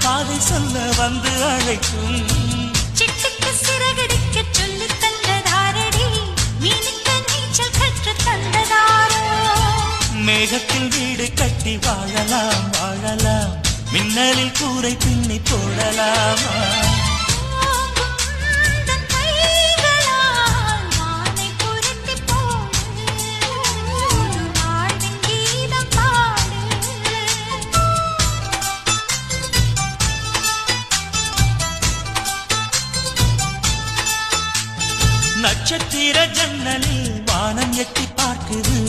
பாதை சொல்ல வந்து அழைக்கும். சிட்டுக்கு சிறகடிக்க சொல்லி தந்ததாரடி, மீனுக்கு நீச்சல் கற்று தந்ததாரோ. மேகத்தில் வீடு கட்டி வாழலாம் வாழலாம், மின்னலில் கூரை பின்னி போடலாமா? நட்சத்திர ஜன்னலில் வானம் எட்டி பார்க்குது,